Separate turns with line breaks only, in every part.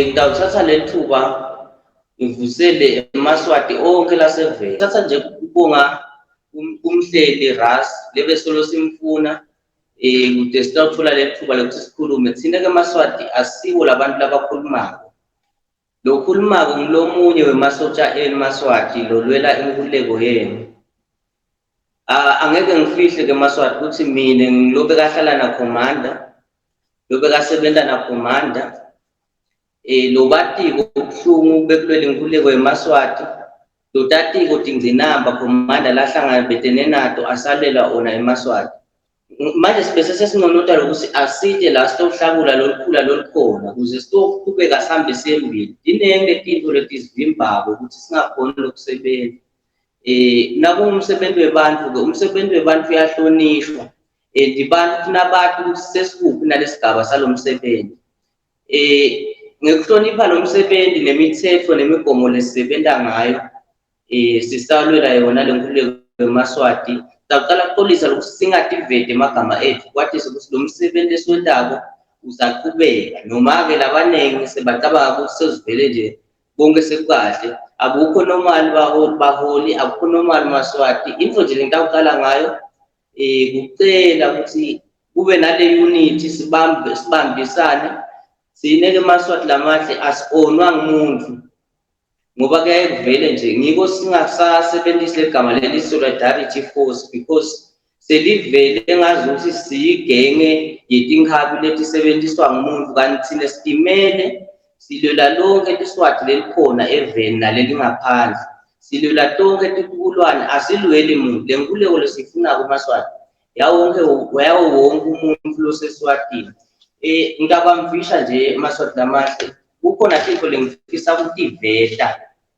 ngitawuthatha leli thuba ngivusele eMaswati onke laseveni. Thatha nje ukubonga kumhleli Ras lebe solo simfuna kude sitawuthola leli thuba lokuthi sikhulume. Thina-ke eMaswati asibo labantu labakhulumako. Lo khulumako ngilomunye wemasotsha eMaswati lolwela inkululeko yenu. Angeke ngifihle ke Maswati ukuthi mina ngilobe kahlala na commander, lobe kasebenza na commander. Lo batiko kubuhlungu bekulwela inkululeko yeMaswati. Lo tatiko Dingzinamba commander lahlangana betene nato asalela ona eMaswati. Manje sibese sesingonota lokuthi aside la sitohlakula lolukhula lolukhona ukuze sitoqhubeka sihambe siyembili. Dinenge letinto letisivimbako ukuthi singakhoni lokusebenza. Nakumsebenzi webantu ke umsebenzi webantu uyahlonishwa. Dibantu kunabantu ukuthi sesikuphi nalesigaba salomsebenzi. Ngekuhlonipha lo msebenzi nemithetho nemigomo lesisebenza ngayo sisalwela yona lenkululeko yeMaswati. Saqala ukuxolisa lokuthi singativete amagama ethu kwathi ukuthi lo msebenzi esiwendako uzaqhubeka noma-ke labanengi sebacabanga ukuthi sezivele nje bonke sekukahle. Akukho normal baholi, akukho normal Maswati. Into nje ngitawuqala ngayo kucela ukuthi kube nale unity sibambisane. Sine-ke Maswati lamahle asionwa ngumuntu ngoba kuyaye kuvele nje ngiko singasasebenzisi legama leli solidarity force because selivele engazuthi siyigenge yetinkabi letisebenziswa ngumuntu kanti thina sitimele silwela lonke liswati lelikhona eveni naleli ngaphandle. Silwela tonke tikulwane asilweli muntu. Lenkululeko lesifunako Maswati yawo wonke umuntu loseswatini. Ngingabamfisha nje Maswati lamahle kukhona into lengifisa ukuthi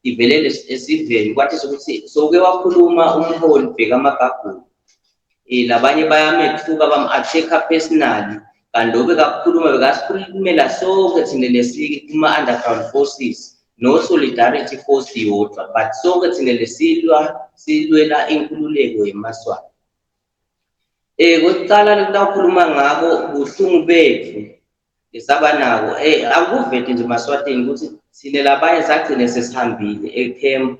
ivelele esiveni kwathi sokuthi soke wakhuluma umholi Bheka Magagula. Labanye bayamethuka bam-attack-a personally kanti lobe kakhuluma bekasikhulumela sonke thina lesike kuma-underground forces no solidarity force yodwa but sonke thina silwela inkululeko yeMaswati. Kokuqala lekutawukhuluma ngako buhlungu bethu lesabanako akuvete nje Maswatini ukuthi sine labanye sagcine sesihambile eCamp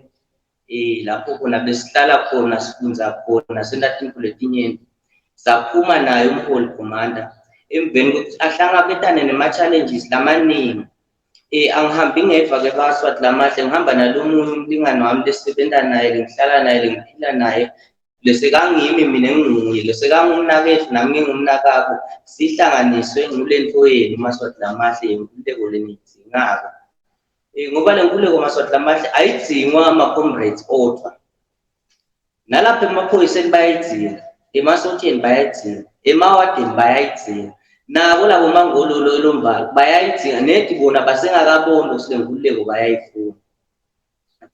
lapho khona besihlala khona sifunza khona sendathi letinyenti saphuma naye umholi commander emveni kokuthi ahlangabetane nema-challenges lamaningi. Angihambi ngedwa ke Maswati lamahle ngihamba nalomunye umlingane wami lesisebenza naye ngihlala naye ngiphila naye lesekangimi mina enginguye lesekangumnakethu nami ngingumnakabo sihlanganiswe ngulento yenu Maswati lamahle yenkululeko lenidingako. Ngoba lenkululeko Maswati lamahle ayidingwa ama-comrades odwa. Nalapha emaphoyiseni bayayidinga, emasontsheni bayayidinga, emawadini bayayidinga, nabo labo mangololo lombalo bayayidinga nedi bona basengakaboni ukuthi lenkululeko bayayifuna.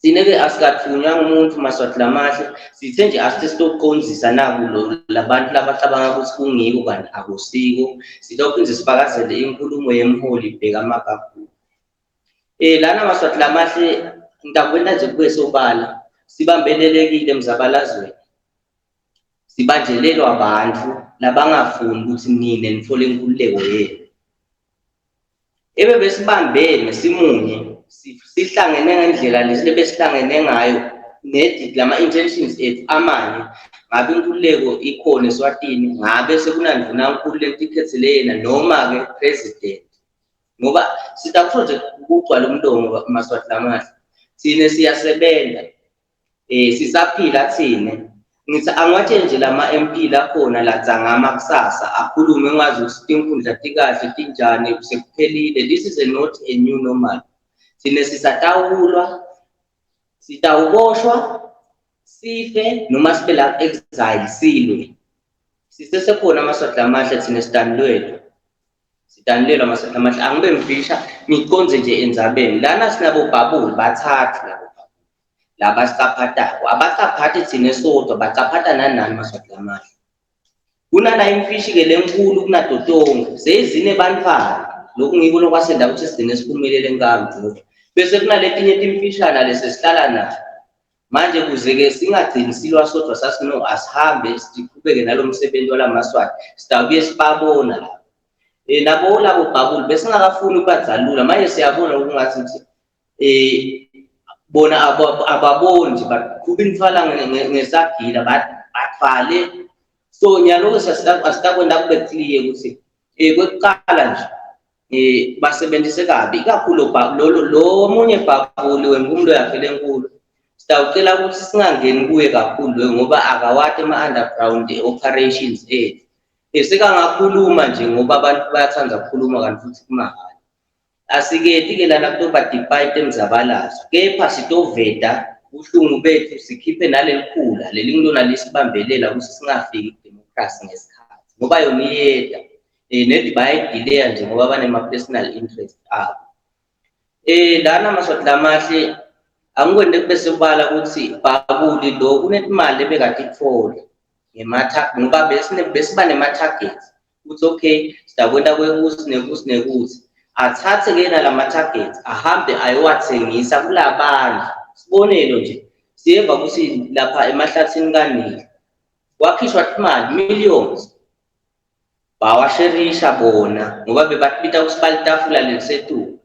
Thine-ke asikathunywa ngumuntu Maswati lamahle sithe nje asisitokuqonzisa nakulo labantu labacabanga ukuthi kungiko kanti akusiko. Sitawuphinde sifakazele inkulumo yemholi Bheka Magagula. Lana Maswati lamahle ngitakwenda nje kube sobala sibambelelekile emzabalazweni. Sibanjelelwa abantu labangafuni ukuthi nine nithole inkululeko yenu. Besibambene simunye sihlangene ngendlela lesibesihlangene ngayo nedi lama-intentions ethu amanye ngabe inkululeko ikhona eSwatini ngabe sekunandvunankulu lentikhethele yena noma-ke president. Ngoba sitakho nje ukugcwala umlomo Maswati lamahle thine siyasebenza sisaphila thine. Ngithi angiwatshe nje lama-MP lakhona ladzangama kusasa akhulume ngazi ukuthi tinkundla tikahle tinjani sekuphelile. This is not a new normal. Thine sisatawulwa, sitawuboshwa, sife noma sibe la exile silwe. Sisesekhona Maswati lamahle thine sitanilelwa Maswati lamahle angibe mfisha ngiconze nje endzabeni. Lana sinabo bhabuli bathathu laba sicaphatako abacaphathi thine sodwa bacaphatha nani Maswati lamahle. Kunala imfishi-ke lenkulu kunadotonga seyizine bantwana lokhu ngiko lokwasenda ukuthi sigcine siphumelele nkambi bese kunaletinye timfishana lesesihlala nazo. Manje kuze-ke singagcini silwa sodwa sasino asihambe siqhubeke nalo msebenzi wala Maswati sitawubuye sibabona la. nabo labo bhabuli besingakafuni ukubadzalula manje siyabona ukungathi bona ababoni nje baqhuba imithwala ngesagila bathwale. So nyaloko asitakwenda kube clear ukuthi kwekuqala nje basebenzise kabi ikakhulu lo omunye bhabuli wempumulo yakhe lenkulu. Sitawucela ukuthi singangeni kuye kakhulu ngoba akawati ama-underground operations ethu. Sekangakhuluma nje ngoba abantu bayathanda ukukhuluma kanti futhi kumahhala. Asiketi-ke lana kutoba-debate emzabalazo, kepha sitoveta ubuhlungu bethu sikhiphe naleli khula leli ngilona lisibambelela ukuthi singafiki kudemokhrasi ngesikhathi ngoba yona iyeda nedi bayayidileya nje ngoba banema-personal interest abo. Lana Maswati Lamahle angikwende kube sobala ukuthi bhabuli lo kunemali ebekade ikuthola ngoba besiba nema-targets ukuthi okay sidakwenda kwekusi nekusi nekusi. Athathe-ke nalama-targets ahambe ayowathengisa kulabanye. Sibonelo nje siyeva ukuthi lapha emahlathini kaNile kwakhishwa imali millions bawasherisha bona ngoba bebabita ukuthi balitafula lelisetulu.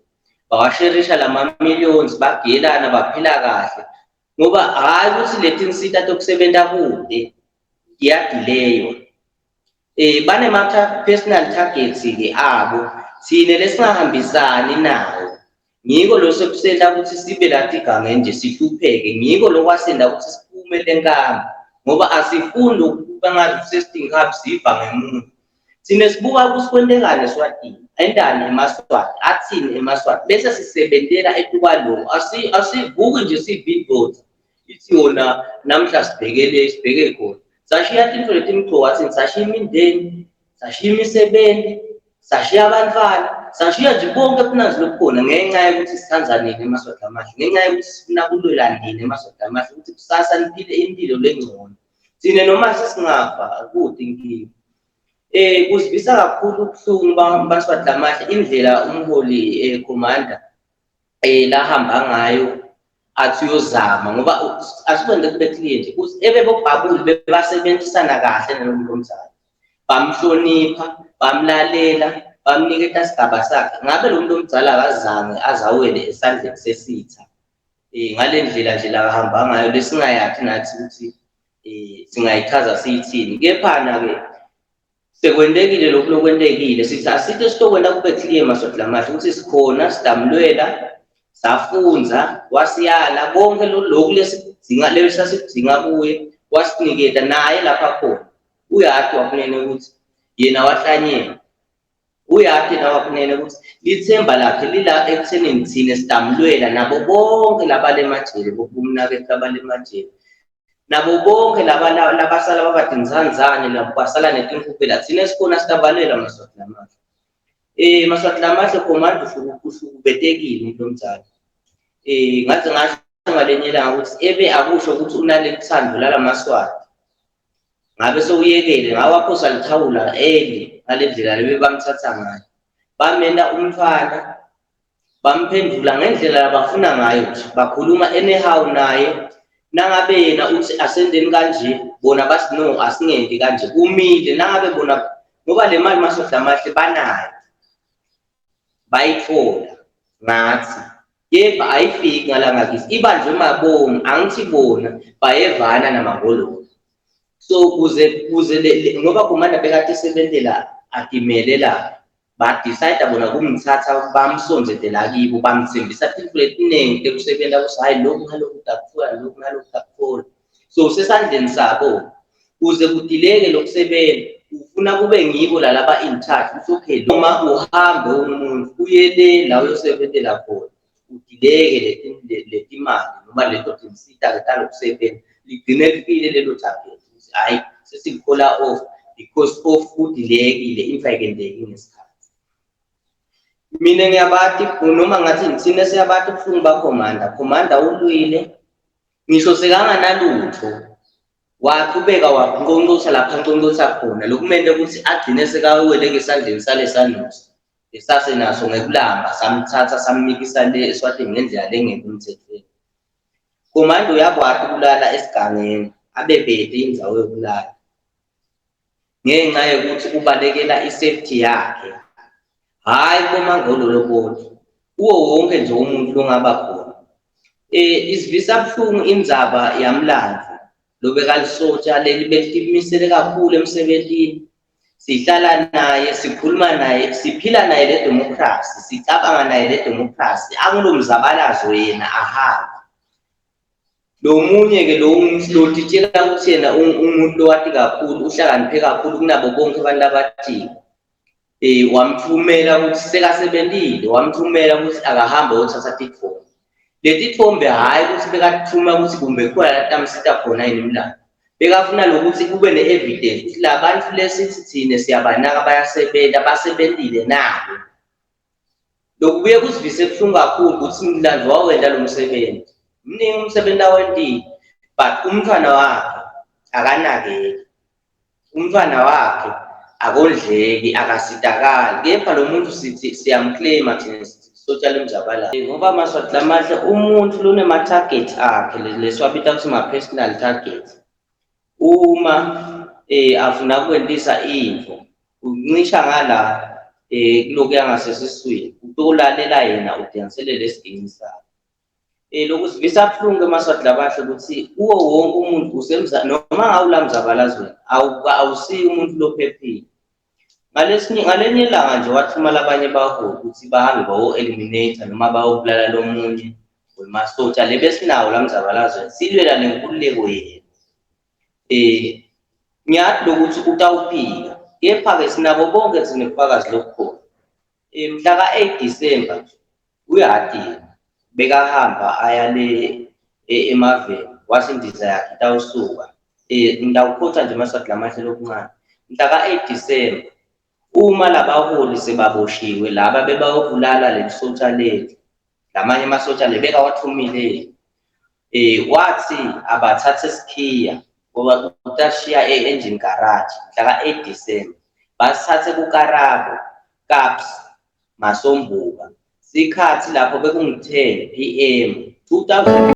Bawasherisha lama-millions bagiyelana baphila kahle ngoba hhayi ukuthi leti nsita tokusebenza kude iyadileyo. Banema-personal targets-ke abo thina lesingahambisani nawo. Ngiko lo sekusenda ukuthi sibe lathi iganga nje sihlupheke. Ngiko lo kwasenda ukuthi siphume lenkamba ngoba asifundi ukuba ngathi sesidinga siva ngemuva. Thina sibuka kusikwendekane eSwatini endani eMaswati athini eMaswati bese sisebentela etukwalo. Asivuki nje siyi-billboard ithi yona namhla sibheke khona. Sashiya tinto letimgcoka sashiya imindeni, sashiya imisebenti, sashiya abantwana, sashiya nje konke kunazi lokukhona ngenxa yokuthi sithanza nini eMaswati Lamahle, ngenxa yokuthi sifuna kulwela nini eMaswati Lamahle ukuthi kusasa niphile impilo lengcono. Thina noma sesingafa akude inkinga. Kuzivisa kakhulu ubuhlungu baMaswati Lamahle indlela umholi commander lahamba ngayo athi uyozama ngoba asikwende kube clear nje ukuthi ebebobhabuli bebasebenzisana kahle nalomuntu omdala. Bamhlonipha, bamlalela, bamnikeza isigaba sakhe. Ngabe lo muntu omdala akazange azawele esandleni sesitha ngale ndlela nje la ahamba ngayo lesingayathi nathi ukuthi singayichaza siyithini. Kepha-ke sekwendekile lokhu lokwendekile sithi asithi sitokwenda kube clear Maswati Lamahle ukuthi sikhona sidamlwela safunza wasiyala konke lokhu lesasidinga kuye wasiniketa naye lapha khona. Uyaphi wakunene ukuthi yena wahlanyela, uyaphi na wakunene ukuthi lithemba lakhe lila ekuthenini thina sidamlwela nabo bonke labalemajele bokumnakekela abalemajele nabo bonke labasala babadinzanzane nabo basala netinkuphela thina esikhona sidabalela Maswati Lamahle. Maswati Lamahle commander uhlukubetekile umuntu omdala. Ngathi ngasho ngalenye ilanga ukuthi akusho ukuthi unaleli thando lala Maswati. Ngabe sowuyekele ngawakho salithawula ngale ndlela lebebamthatha ngayo. Bamenda umfana bamphendula ngendlela abafuna ngayo bakhuluma anyhow naye. Nangabe yena uthi asendeni kanje bona bathi no asingendi kanje kumile. Nangabe bona ngoba le mali Maswati Lamahle banayo bayithola ngathi yepha ayifiki ngalangakisi ibanjwe mabomu angithi bona bayevana namangolo. So kuze ngoba commander bekade esebenzela adimele la badecide bona kumthatha bamsonzedela kibo bamthembisa into letiningi ekusebenza ukuthi hayi lokhu ngalokhu takufuna lokhu ngalokhu takufuna. So sesandleni sabo kuze kudileke lokusebenza ufuna kube ngibo lalaba in charge ukuthi okay noma uhambe umuntu uye la uyosebenzela khona udileke letimali noma leto tinsita talokusebenza ligcine lifile lelo target. Hayi sesikhola off because of udilekile imfakendeki ngesikhathi. Mina ngiyabathi noma ngathi thina siyabathi ubuhlungu bakhomanda ulwile ngisho sekanganalutho waqhubeka waqonqosha lapha nqonqosha khona lokumele ukuthi agcine sekawele ngesandleni salesanusi esasenaso ngekulamba samthatha samnikisa le eSwatini ngendlela lengekho umthethweni. Commander uyakwati kulala esigangeni abebede indzawo yokulala ngenxa yokuthi ubalekela isafety yakhe hhayi komangololo bodwa, kuwo wonke nje umuntu longaba khona. Isivisa buhlungu indzaba yamlandvu lobekalisotsha leli belitimisele kakhulu emsebentini. Sihlala naye, sikhuluma naye, siphila naye le democracy, sicabanga naye le democracy, akulo mzabalazo yena ahamba. Lo munye-ke lo titshela ukuthi yena umuntu lowati kakhulu, uhlakaniphe kakhulu kunabo bonke abantu abathile. Wamthumela ukuthi sekasebentile, wamthumela ukuthi akahamba ayothatha titfombe. Le titfombe hhayi ukuthi bekathuma ukuthi kumbe khona la tamsita khona yini imlando. Bekafuna lokuthi kube ne-evidence ukuthi la bantu lesithi thina siyabanaka bayasebenta, basebentile nabo. Lokhu kuye kusivise buhlungu kakhulu ukuthi Mlandvu wawenda lo msebenzi. Mningi umsebenzi awendile, but umntwana wakhe akanakeki. Umntwana wakhe akondleki, akasitakali. Kepha lo muntu sithi siyamclaima thina social mzabalazo. Ngoba Maswati lamahle umuntu lunema-target akhe leswabita ukuthi ma-personal target. Uma afuna kwentisa into uncisha ngala kuloku yangasesiswini utolalela yena udengiselele esigini sakhe. Lokhu sivisa buhlungu eMaswati labahle ukuthi kuwo wonke umuntu noma ngawula mzabalazweni awusiyi umuntu lophephile. Ngalenye ilanga nje wathumela abanye baholi ukuthi bahambe bayo-eliminate noma bayobulala lo munye wemasotsha le besinawo la mzabalazweni silwela nenkululeko yena. Ngiyathi lokuthi utawuphika, kepha-ke sinabo bonke sinobufakazi lobukhona. Mhla ka-8 December uyahatina bekahamba aya le emaveni wathi indiza yakhe itawusuka. Ngidawukhotha nje Maswati lamahle lokuncane. Mhla ka-8 December uma labaholi sebaboshiwe laba bebayobulala le sotsha lethu, lamanye amasotsha le bekawathumile, wathi abathathe isikhiya ngoba utashiya e-engine garage mhla ka-8 December. Basithathe kuKarabo, Kaps, Masombuka. Sikhathi lapho bekungu-10 PM 2000.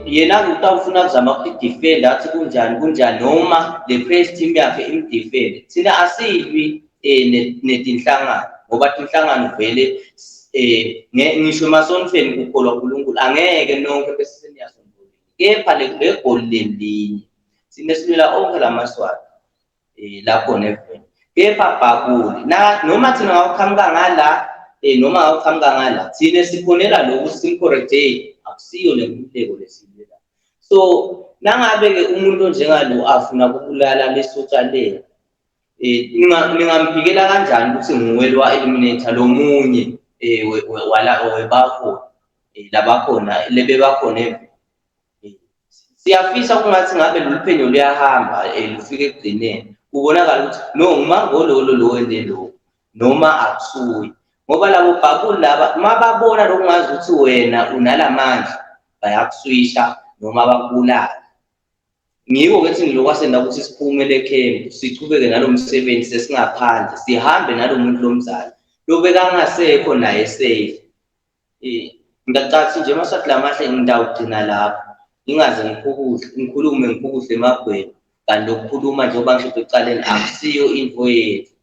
Yena utawufuna kuzama ukudifenda athi kunjani noma le first team yakhe imdifende. Thina asilwi netinhlangano ngoba tinhlangano vele ngisho emasonifeni kukholwa uNkulunkulu angeke nonke bese seniyasongola. Kepha le goli lelinye sinesilwela onke lamaswati lapho neveni. Kepha bhakuli noma thina ngawuqhamuka ngala noma ngawuqhamuka ngala thina sikhonela lokhu simcorrecte akusiyo lenkululeko lesilwela. So nangabe-ke umuntu onjengalo afuna kubulala lesotsha lelo, ningamphikela kanjani ukuthi nguwelwa eliminator lo munye webaholi labakhona lebebakhona. Siyafisa kungathi ngabe lolu phenyo luyahamba lufike ekugcineni kubonakala ukuthi no ngumangololo lo wende lo noma akusuyi. Ngoba labo bhakuli laba mababona lokungazi ukuthi wena unalamandla bayakuswisha noma bakubulala. Ngiko kethi ngilokwasenda ukuthi siphumele ekhempu sichubeke nalo msebenzi sesingaphandle sihambe nalo muntu lomzali lobekangasekho naye safe. Ngicathi nje Maswati lamahle ngidawugcina lapho ngingaze ngikhulume ngiphukuhle emagwebo kanti lokukhuluma njengoba ngisho ecaleni akusiyo into yethu.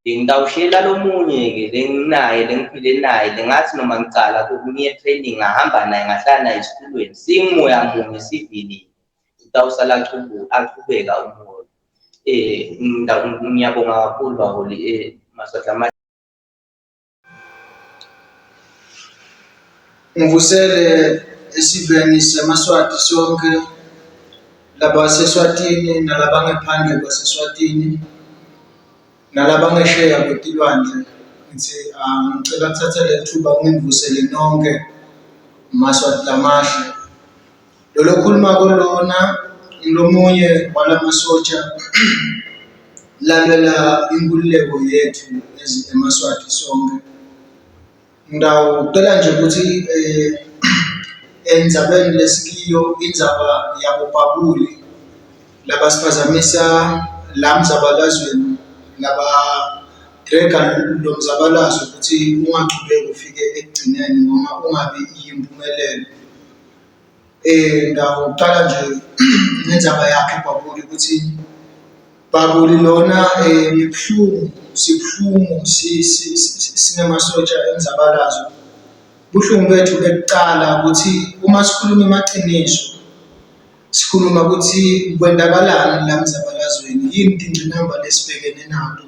Ngidawushiyela lo munye-ke lenginaye lengiphile naye lengathi noma ngicala kunye training ngahamba naye ngahlala naye esitulweni singimoya munye sivilile utawusala aqhubeka umoya. Ngiyabonga kakhulu baholi Maswati lamahle.
Ngivusele esiveni seMaswati sonke laba seswatini nalabangephandle kwaseSwatini nalabangesheya kwetilwandle. Ngithi ngicela kuthatha le thuba ngivusele nonke Maswati lamahle. Lo khuluma kolona lomunye walamasotsha lalela inkululeko yethu eMaswati sonke. Ngicela nje ukuthi endzabeni lesikiyo indzaba yabo Babuli labasiphazamisa la mzabalazweni laba drega lo mzabalazo ukuthi ungaqhubeki ufike ekugcineni noma ungabi yimpumelelo. Ngicela nje ngendzaba yakhe Babuli ukuthi Babuli lona nibhlungu sibhlungu sinemasotsha emzabalazo. Buhlungu bethu bekuqala ukuthi uma sikhuluma amaqiniso sikhuluma ukuthi kwendakalani la mzabalazweni, yini ingqinamba lesibhekene nayo.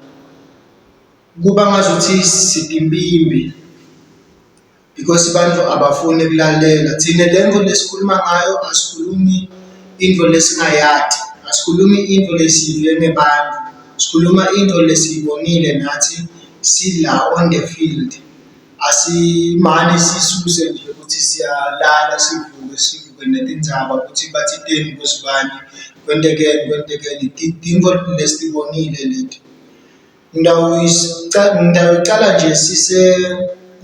Kuba ngazuthi sidimbimbi because abantu abafuni ukulalela. Thina lento lesikhuluma ngayo asikhulumi into lesingayati, asikhulumi into lesiyive ngebantu, sikhuluma into lesiyibonile nathi sila on the field. Asimane sisuse nje ukuthi siyalala sivuke netindzaba ukuthi bathinteni kusibani kwentekeni tinto lesibonile leti. Ngicala nje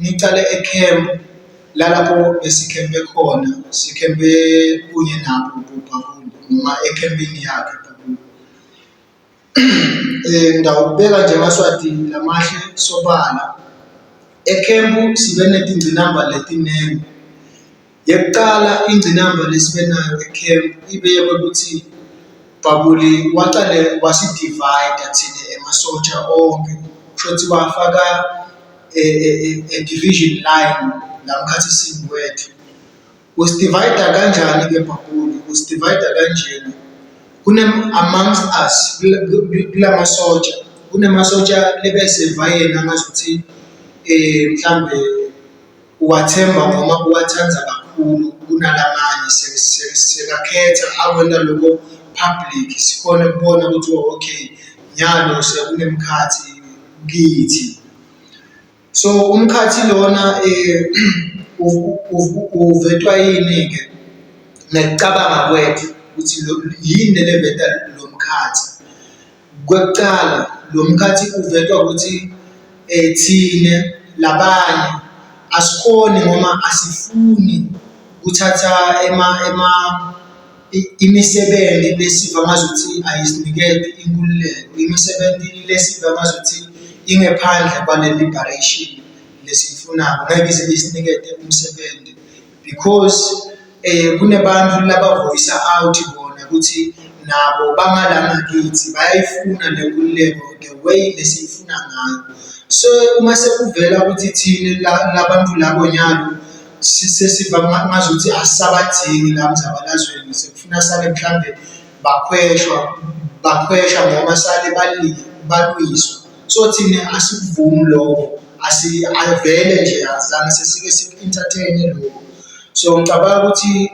ngicale ecamp lalapho besikhempe khona, sikhempe kunye nabo Babuli noma ecampini yakhe Babuli. Ngidawubeka nje Maswati lamahle sobala ecamp sibe netingcinamba letinene. Yekuqala ingcinamba lesibe nayo ecamp ibe yokuthi Babuli waqale wasidivide thina emasotsha onke, kushuthi wafaka division line lamkhathi singwethu. Usidivide kanjani ke Babuli? Usidivide kanjena, amongst us kulamasotsha kunemasotsha lebeseva yena ngazuthi mhlambe uwathemba noma uwathanza kakhulu kunalamanye, sekakhetha akwenta lokho public sikhona ukubona ukuthi okay nyalo sekunemkhathi kithi. So umkhathi lona uvetwa yini ke ngicabanga kwethu ukuthi yini leveta lo mkhathi. Kwekuqala lo mkhathi uvetwa ukuthi thina labanye asikhoni noma asifuni kuthatha imisebenzi lesiva ngazuthi ayisinikele inkululeko, imisebenzi lesiva ngazuthi ingephandle kwale liberation lesiyifunayo, ngeke ize isinikele umsebenzi because kunebantu labavoice out bona ukuthi nabo bangalana kithi bayayifuna le nkululeko the way lesiyifuna ngayo. So uma sekuvela ukuthi thina labantu labo nyalo sesiva ngazuthi asabadingi la mzabalazweni, sekufuna sale mhlambe bakhweshwa noma sale balwiswa. So thina asikuvumi lokho, asivele nje azange sesike sik-entertain lokho. So ngicabanga ukuthi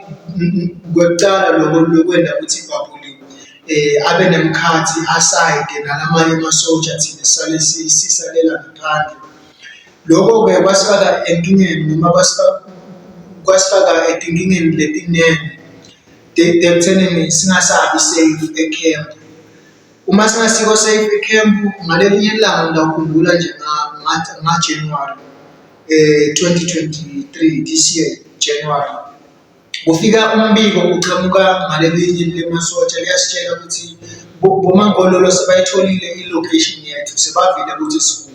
kwekuqala lokho lokwenda ukuthi Babuli abe nemkhathi aside nalamanye amasotsha thina sale sisalela ngaphandle. Lokho ke kwasifaka enkingeni noma kwasifaka etinkingeni letinene ekuthenini singasabi safe ecamp. Uma singasikho safe ecamp, ngalelinye ilanga ngidakhumbula nje January 2023 this year January, kufika umbiko uqhamuka ngalelinye lemasotsha liyasitshela ukuthi bomangololo sebayitholile ilocation yethu, sebavile ukuthi sikuphi.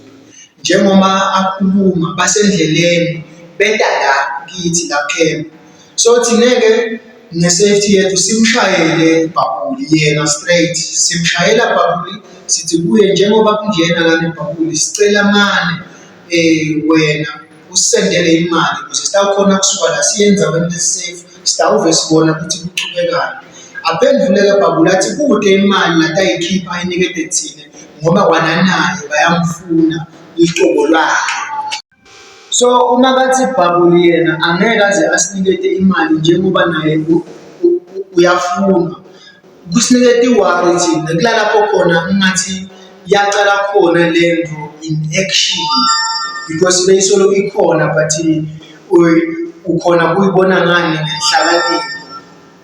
Njengoma akhuluma basendleleni benta la kithi la camp. So thina-ke nge-safety yethu simshayele Babuli yena straight, simshayela Babuli sithi kuye njengoba kunjena lana eBabuli sicela mane wena usendele imali ukuze sitawukhona kusuka la siyenza wena safe, sitawuve sibona ukuthi kuchubekayo. Aphenduleke Babuli athi kude imali latayikhipha ayinikete thina ngoba kwananaye bayamfuna iqobo lakhe. So uma bathi Babuli yena angeke aze asinikete imali njengoba naye uyafuna kusinikete iwari thina kulalapho khona ngathi yaqala khona lento in action because beyisolo ikhona but ukhona kuyibona ngani ngenhlakanipho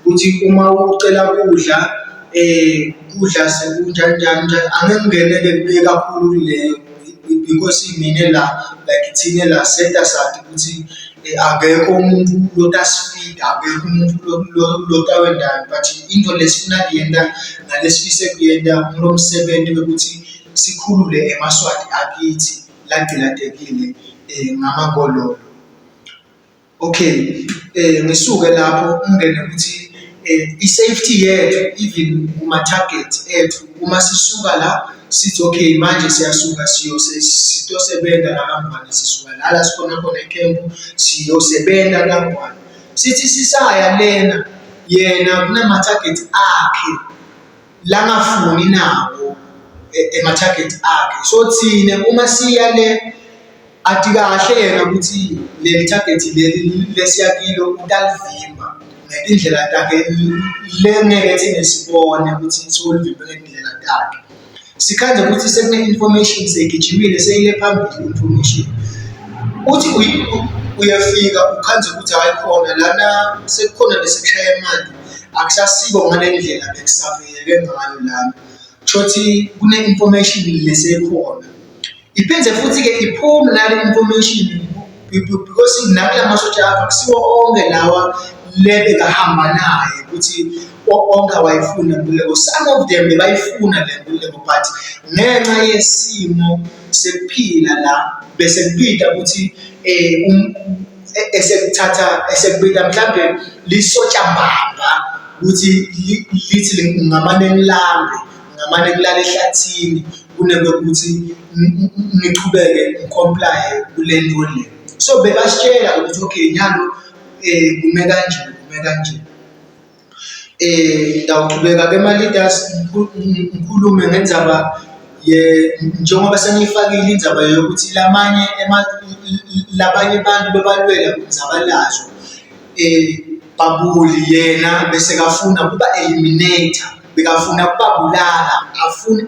ukuthi uma ucela kudla kudla sekunjani angeke ngingene kakhulu kuleyo because mina la like thina la senta sathi ukuthi akekho umuntu lotasifida akekho umuntu lotawendayo but into lesifuna kuyenda nalesifise kuyenda ngomsebenzi ukuthi sikhulule emaswati akithi lagciladekile ngamangololo. Okay, ngisuke lapho ngene ukuthi i-safety yethu even kuma-target ethu uma sisuka la sithi okay manje siyasuka sitosebenza la kaMngwane sisuka la sikhona khona ekhempu siyosebenza kaMngwane sithi sisaya lena yena kunama-target akhe langafuni nawo ema-target akhe so thina uma siya le athi kahle yena ukuthi leli target leli lesiyakilo utalivimba ngendlela takhe lengeke thina sibone ukuthi solivimba ngendlela takhe sikhaze ukuthi sekune information segijimile seyile phambili information uthi uyafika ukhanze ukuthi hayikhona lana sekukhona lesekushaya imali akusasiko ngale ndlela bekusaveyeke ngayo lana shothi kune information lesekhona ipenze futhi ke iphume nale information because nakula masotsha akho kusiwo onke lawa lebe kahamba naye ukuthi onke wayifuna kuleko some of them bayifuna le kuleko but ngenxa yesimo sekuphila la bese kupita ukuthi esekubita mhlambe lisotsha mbamba ukuthi lithi ngamane ngilambe ngamane kulala ehlathini kunekuthi ngiqhubeke ngicomply kule nto le so bebasitshela ukuthi okay nyalo kume kanje ndawuqhubeka ke ma-leaders ngikhulume ngendzaba njengoba sengiyifakile indzaba yokuthi labanye abantu bebalwela kumzabalazo Babuli yena bese kafuna kuba eliminator bekafuna kubabulala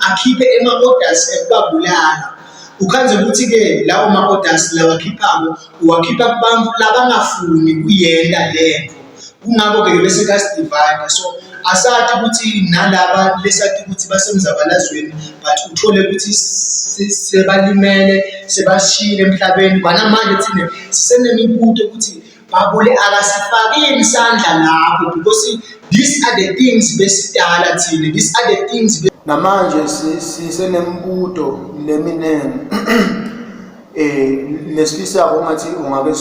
akhiphe ema-orders ekubabulala ukhanze ukuthi ke lawo ma-orders lawa khiphayo uwakhipha kubantu labangafuni kuyenda lento kungakho ke bese kasidivide so asathi ukuthi nalaba lesathi ukuthi basemzabalazweni but uthole ukuthi sebalimele sebashile emhlabeni kwanamanje thina sisenemibuto ukuthi Babule akasifakeni isandla lapho because these are the things besidala thina these are the things namanje sisenembuto leminene lesifisa ngathi ungabe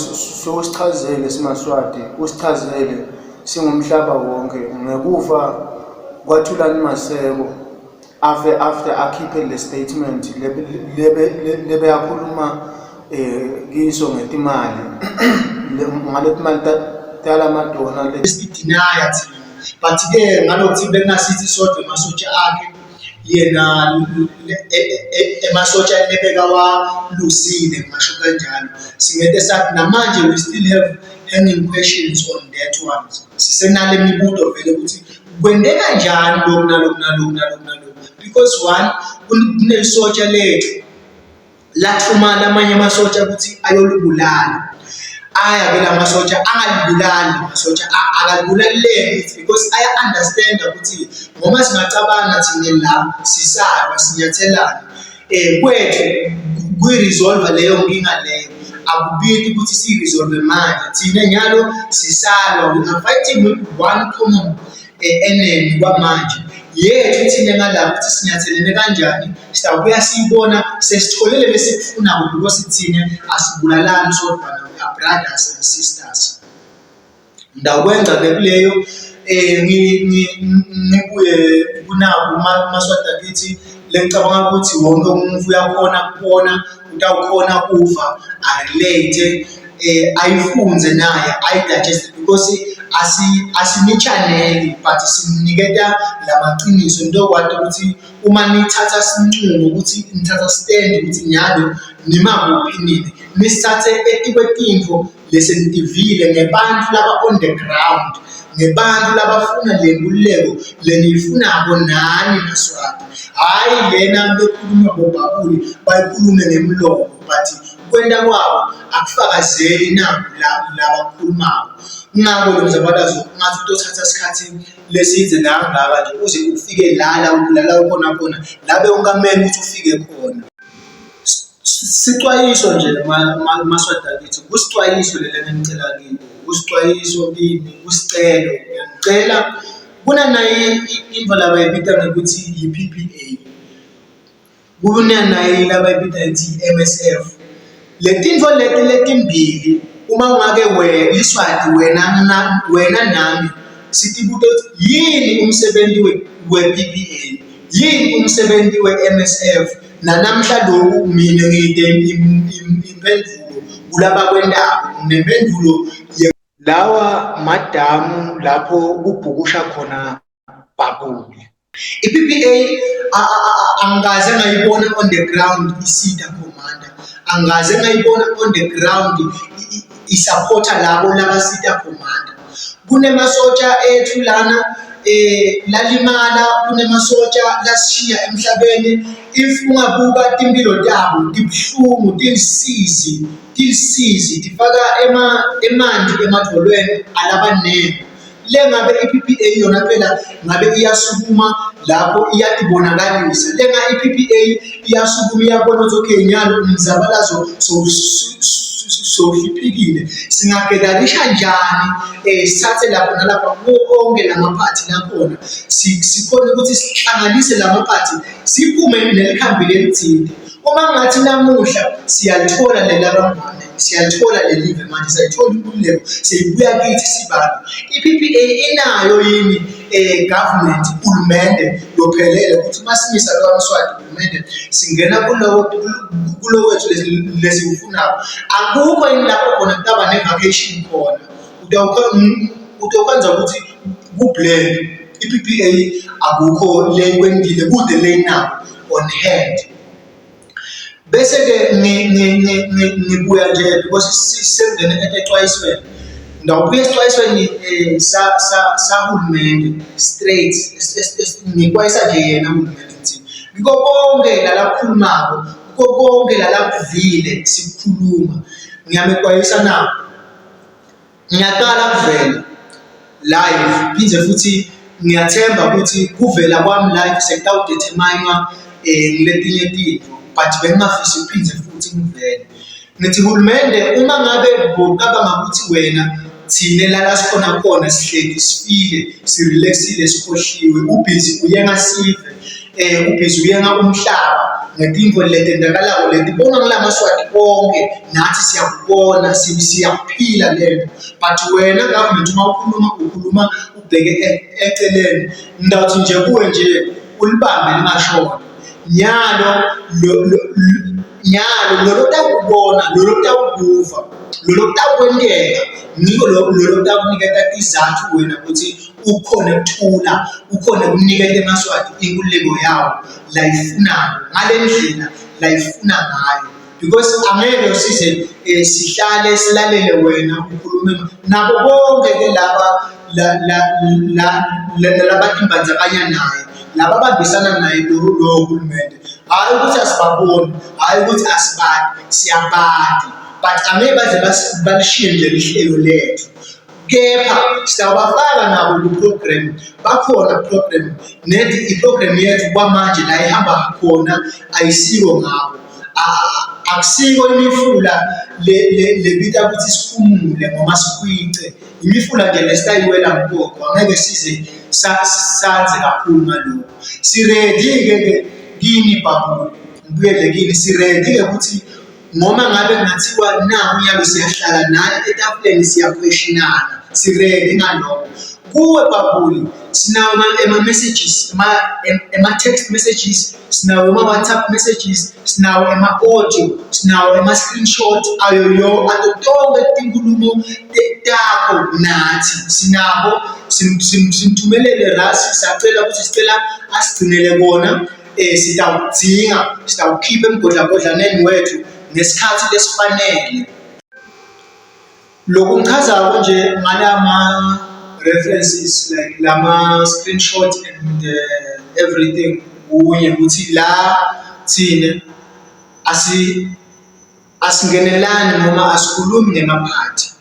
sosichazele simaswati usichazele singumhlaba wonke ngekufa kwaThulani Maseko after akhiphe le statement lebe yakhuluma kiso ngetimali ngaletimali tala madona lesidinaya thina but ke ngalokuthi bengasithi sodwa masotsha akhe yena emasotsha lebeka walusile ngisho kanjalo singede sathi namanje we still have hanging questions on that one sisenale imibuto vele ukuthi kwende kanjani lokhu because one kunesotsha lethu lathumana amanye amasotsha ukuthi ayolubulala aya vela masotsha angalibulali masotsha akalibulali because I understand ukuthi ngoma singacabanga thina la sisalwa sinyathelana kwethu kuyiresolve leyo nkinga leyo akubiki ukuthi siyiresolve manje thina nyalo sisalwa we are fighting with one common enemy kwamanje yethu thina ngalapho ukuthi sinyathelene kanjani sitabuya siyibona sesitholele lesikufuna because thina asibulalani sodwa brothers and sisters ndakwenza bekuleyo ngibuye kunabo maswati akithi lengicabanga ukuthi wonke umuntu uyakhona kubona utawukhona kufa arelate ayifunze naye ayidigest because asini-channel but siniketa lamaqiniso into kwathi ukuthi uma nithatha sinqumo ukuthi nithatha stand ukuthi nyalo nimaphi nini nisithathe etikwetinfo lesenitivile ngebantu laba on the ground nebantu labafuna lenkululeko leniyifunako nani Maswati. Hayi lena bekhuluma boBabuli bayikhulume ngemlomo but kwenda kwabo akufakazeli nabo labakhulumako. Ngakho lo mzabalazo ngathi utothatha isikhathi lesidze ngangaka nje uze ufike lala ukhona labe ungamele ukuthi ufike khona. Sixwayiso nje Maswati akithi kusixwayiso leli engicela kini, kusixwayiso kimi, kusicelo ngiyacela kunanayi into labayibita ngokuthi yi-PPA, kunanayi labayibita ngokuthi yi-MSF. Letinto letimbili uma ungake Liswati wena nami sitibuta ukuthi yini umsebenzi we-PPA, yini umsebenzi we-MSF. Nanamhla lokhu mina ngide impendulo kulaba kwendaba nempendulo lawa madamu lapho kubhukusha khona Babuli. I-PPA angaze ngayibona on the ground isita commander, angaze ngayibona on the ground isupporta labo labasita commander. Kunemasotsha ethu lana lalimala, kunemasotsha lasishiya emhlabeni. If ungabuka timpilo tabo tibhlungu, tilisizi tifaka emanti emadolweni alabanene. Le ngabe i-PPA yona phela ngabe iyasukuma lapho iyatibonakalisa. Le ngabe i-PPA iyasukuma iyabona ukuthi okay nyalo umzabalazo sohliphikile, singabhekalisha njani sithathe lapho nalapha konke lamaphathi lakhona sikhona ukuthi sihlanganise lamaphathi siphume nelikhambile elithile. Uma ngathi namuhla siyalithola lelabangane, siyalithola lelive manje, sayithola inkululeko, seyibuya kithi sibantu. I-PPA inayo yini government, uhulumende lophelele ukuthi masimisa lo Mswati uhulumende singena kulo wethu lesikufunayo. Akukho yini lapho khona kutaba ne-vacation khona utokwenza ukuthi kublend i-PPA akukho le kwendile kude le nabo on hand. Bese ke ngibuya nje because sisengene exwayisweni ndawubuya exwayisweni sahulumende straight ngikwayisa nje yena uhulumende ukuthi ngiko konke lalakhulumako, ngiko konke lalakuvile sikhuluma ngiyamekwayisa nabo. Ngiyaqala kuvela live phindze futhi ngiyathemba ukuthi kuvela kwami live sekutawudetermine ngiletinye tinto but bengingafisi uphindze futhi ngivele. Ngithi hulumende uma ngabe bokaba ngakuthi wena thine lala sikhona khona sihleli sifile sirelaxile sikhohliwe ubhizi uyenga sive ubhizi uyenga umhlaba ngetinto letendakalako letibona ngelamaswati konke nathi siyakubona siyaphila lento. But wena government uma ukhuluma ubheke eceleni ndawuthi nje kuwe nje ulibambe lingashona nyalo lolotakubona lolotakubuva lolotakwenteka ngiko lolotakuniketa izathu wena ukuthi ukhona ukuthula, ukhona ukuniketa emaswati inkululeko yawo la ifunayo ngale ndlela la ifuna ngayo. Because angeke usize sihlale silalele wena ukhulume nabo bonke ke laba labatimbandzakanya naye laba babambisana naye lo hulumende. Hayi ukuthi asibaboni, hayi ukuthi asibadi, siyabadi, but angeke baze balishiye nje lihlelo lethu. Kepha siyabafaka nabo ku-program, bakhona program nethi i-program yethu kwamanje la ihamba khona ayisiko ngabo. Akusiko imifula lebita ukuthi siphumule noma sikhwice, imifula nje lesitayiwela mpoqo, angeke size sanze kakhulu ngalokho. Siredi-ke kini Babuli, ngibuyele kini, siredi-ke ukuthi noma ngabe kungathiwa naku nyalo siyahlala naye etafuleni siyakhweshinana, siredi ngalokho. Kuwe Babuli sinawo ama-messages, ama-text messages, sinawo ama-WhatsApp messages, sinawo ama-audio, sinawo ama-screenshot ato tonke tinkulumo takho nathi sinabo, simthumelele rasi, sacela ukuthi sicela asigcinele kona, sitawukhipha emgodlagodlaneni wethu ngesikhathi lesifanele. Lokhu ngichazako nje ngalama references like lama screenshot and everything kunye ukuthi la thina asingenelani noma asikhulumi ngemaphathi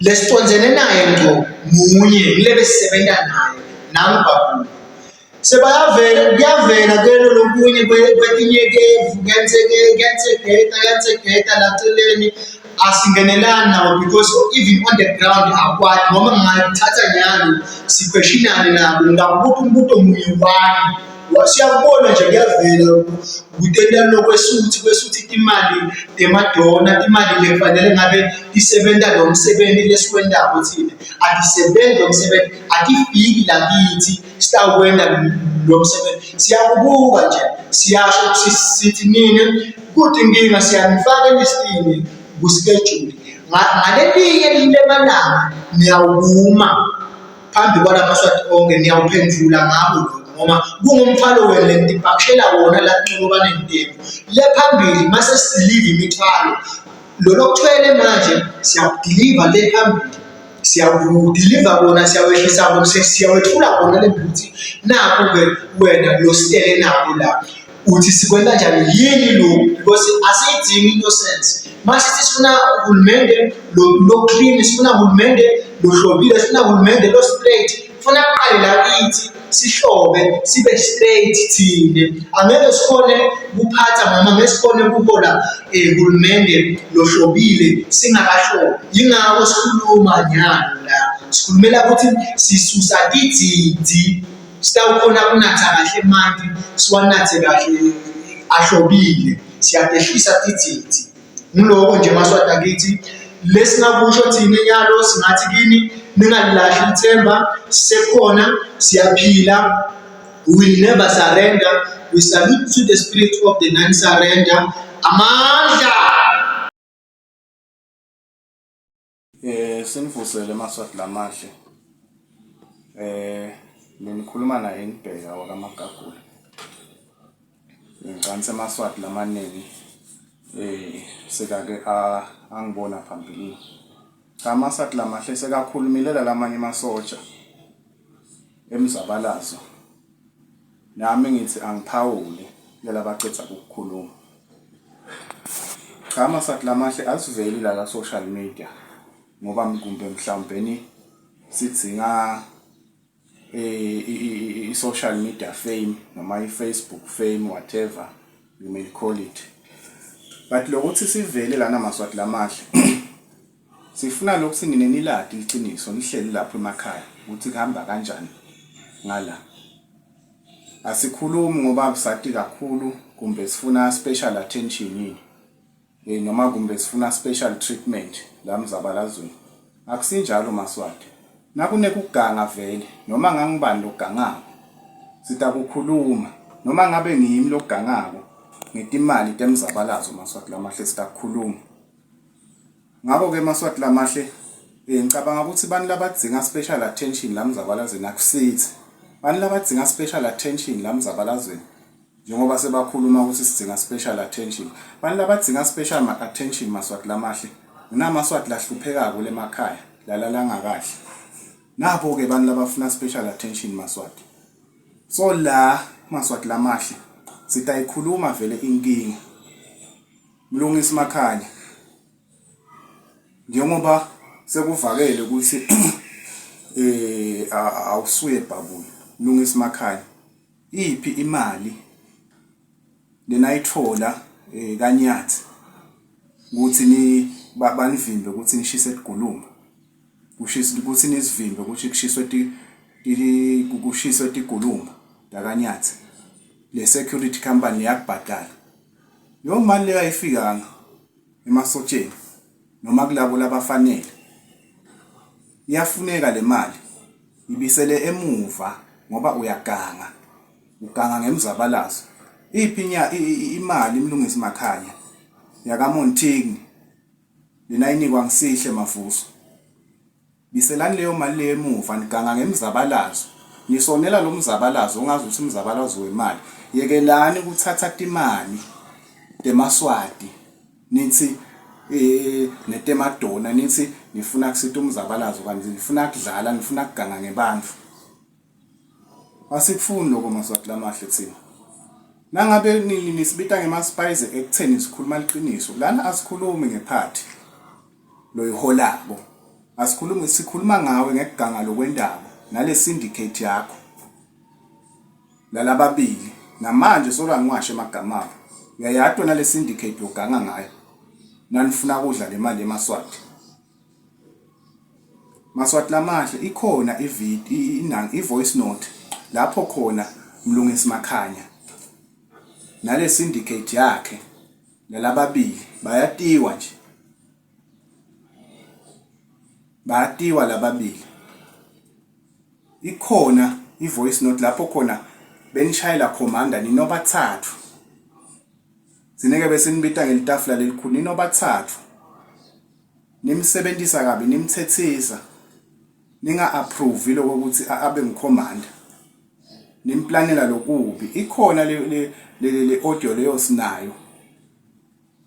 lesiconsene naye ngco munye ngilebe sisebenza naye nangibabulu kuyavela kelo lokunye kwetinyekevu kuyenzeketa laceleni asingenelani nabo because even on the ground akwati noma ngingathatha nyalo siquestionane nabo ngakubuthi umbuto munye wani siyabona nje kuyavela kutenda lokwesuthi imali temadona imali lefanele ngabe isebenza lo msebenzi lesikwendako thina akisebenzi lo msebenzi akifiki lakithi sitawukwenda lo msebenzi siyakubuka nje siyasho sithi nini kuthi inkinga siyanifaka elistini kuschedule ngalelinye lemalanga niyawuma phambi kwalamaswati onke niyawuphendula ngabo noma kungumthwalo wena lentipakshela wona la ncoba nentembu lephambili mase sideliver imithwalo lo lokuthwele manje siyadeliver lephambili siyakudeliver kona siyawehlisa kona siyawethula kona lembuthi nakho ke wena lo sitele nakho la uthi sikwenza njani yini lo because asiyidingi innocence masithi sifuna uhulumende lo clean sifuna uhulumende lo hlobile sifuna uhulumende lo straight funa kuqale la kithi sihlobe sibe straight thine angeke sikhone kuphatha noma ngesikhone kuhola uhulumende lohlobile singakahlobi yingakho sikhuluma nyalo la sikhulumela ukuthi sisusa idzidzi sitawukhona kunatha kahle manje siwanathe kahle ahlobile siyadehlisa idzidzi ngiloko nje maswati akithi lesingakusho thina nyalo singathi kini ningalilahli ithemba sekhona siyaphila we will never surrender we submit to the spirit of the non-surrender amandla
senifusele maswati lamahle ngikhuluma naye ngibheka wakaMagagula ngicanise maswati lamaningi sekake angibona phambili kamaswati lamahle sekakhulumilela lamanye masotsha emzabalazo nami ngithi angiphawule yalabaqedza ukukhuluma kamaswati lamahle asiveli la social media ngoba mkumbe mhlawumbe sidzinga social media fame noma Facebook fame whatever you may call it but lokuthi sivele lana maswati lamahle sifuna lokhu singineniladi iqiniso lihleli lapho emakhaya ukuthi kuhamba kanjani ngala asikhulumi ngoba busati kakhulu kumbe sifuna special attention yini noma kumbe sifuna special treatment la mzabalazweni akusinjalo maswati nakunekuganga vele noma ngangibani logangako sitakukhuluma noma ngabe ngiyimi logangako ngetimali temzabalazo maswati lamahle sitakukhuluma ngabo ke maswati lamahle ngicabanga ukuthi bani labadzinga special attention la mzabalazweni akusithi bani labadzinga special attention la mzabalazweni njengoba sebakhuluma ukuthi sidzinga special attention bani labadzinga special attention maswati lamahle unamaswati lahlupheka kule emakhaya lalala ngakahle nabo ke bani labafuna special attention maswati so la maswati lamahle sitayikhuluma vele inkinga mlungisi makhanya njengoba sekuvakele ukuthi awusuye babulu mlungisi makhanya iphi imali lenayithola kanyathi ukuthi ni banivimbe ukuthi nishise eGulumba ukuthi nisivimbe ukuthi kushiswe eGulumba dakanyathi le security company yakubhadala yo mali leyo ayifikanga emasotsheni noma kulabo labafanele iyafuneka le mali ibisele emuva ngoba uganga ngemzabalazo iphinya imali mlungisi makhanya yakaMontini lena inikwa ngisihle mavuso biselani leyo mali le emuva niganga ngemzabalazo nisonela lo mzabalazo ungazi ukuthi umzabalazo wemali yekelani ukuthatha imali temaswati nithi netemadona nithi nifuna kusitha umzabalazo kanti nifuna kudlala nifuna kuganga ngebantu. Asikufuni lokho Maswati lamahle thina. Nangabe nisibita ngemaspice ekutheni sikhuluma liqiniso lana asikhulumi ngephathi lo yiholabo. Sikhuluma ngawe ngekuganga lokwendaba nale syndicate yakho lalababili namanje sola ngiwashe amagama abo. Ngiyayadwa nale syndicate yoganga ngayo nanifuna kudla le mali eMaswati. Maswati lamahle ikhona i-voice note lapho khona Mlungisi Makhanya nale syndicate yakhe lalababili bayatiwa nje. Bayatiwa lababili. Ikhona i-voice note lapho khona benishayela commander ninobathathu. Sineke bese nibita ngelitafula lelikhulu ninobathathu. Nimsebenzisa kabi nimthethisa. Ninga approve lokho ukuthi abe ngicommander. Nimplanela lokubi. Ikhona le audio leyo sinayo.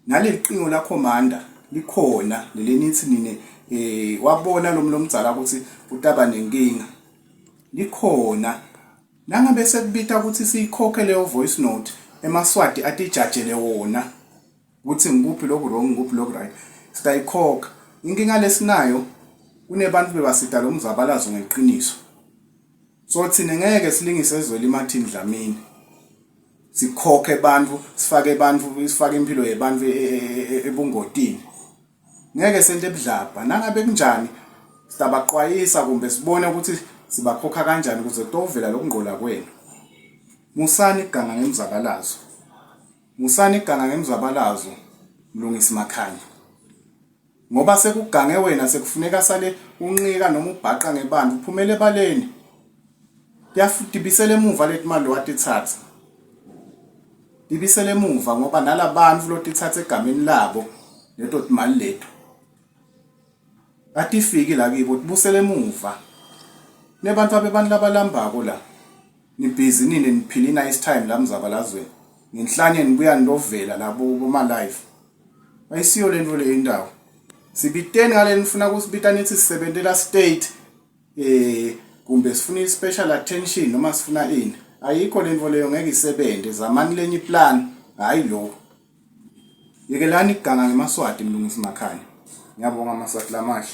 Naleli qingo la commander likhona lelenithi nine wabona lomdzala ukuthi utaba nenkinga. Likhona. Nangabe sekubita ukuthi siyikhokhe leyo voice note eMaswati atijajele wona ukuthi ngikuphi lokho wrong ngikuphi lokho right. Siyayikhokha. Inkinga lesinayo kunebantu bebasida lo mzabalazo ngeqiniso. So thina ngeke silingise ezweli Martin Dlamini. Sikhokhe abantu, sifake impilo yebantu ebungotini. Ngeke sente ebudlabha nangabe kunjani sibaqwayisa kumbe sibone ukuthi sibakhokha kanjani ukuze tovela lokungqola kwenu. Musani iganga ngemzabalazo. Musani iganga ngemzabalazo Mlungisi Makhanya. Ngoba sekugange wena sekufuneka sale unqika noma ubhaqa ngebantu uphumele ebaleni. Dibisele emuva lethi mali watithatha. Dibisele emuva ngoba nalabantu lotithatha egameni labo leto imali lethu. Atifiki la kibo tibusele emuva. Nebantu abebantu labalambako la. Nibhizi nini niphila nice time la mzabalazweni. Ngenhlanye nibuya nilovela labo kuma live. Ayisiyo lento le indawo. Sibiteni ngale nifuna kusibita nithi sisebenzela state kumbe sifuna special attention noma sifuna ini. Ayikho lento leyo ngeke isebenze zamani lenye plan hayi lo. Yekelani iganga ngeMaswati Mlungisi Makhanya. Ngiyabonga Maswati lamahle.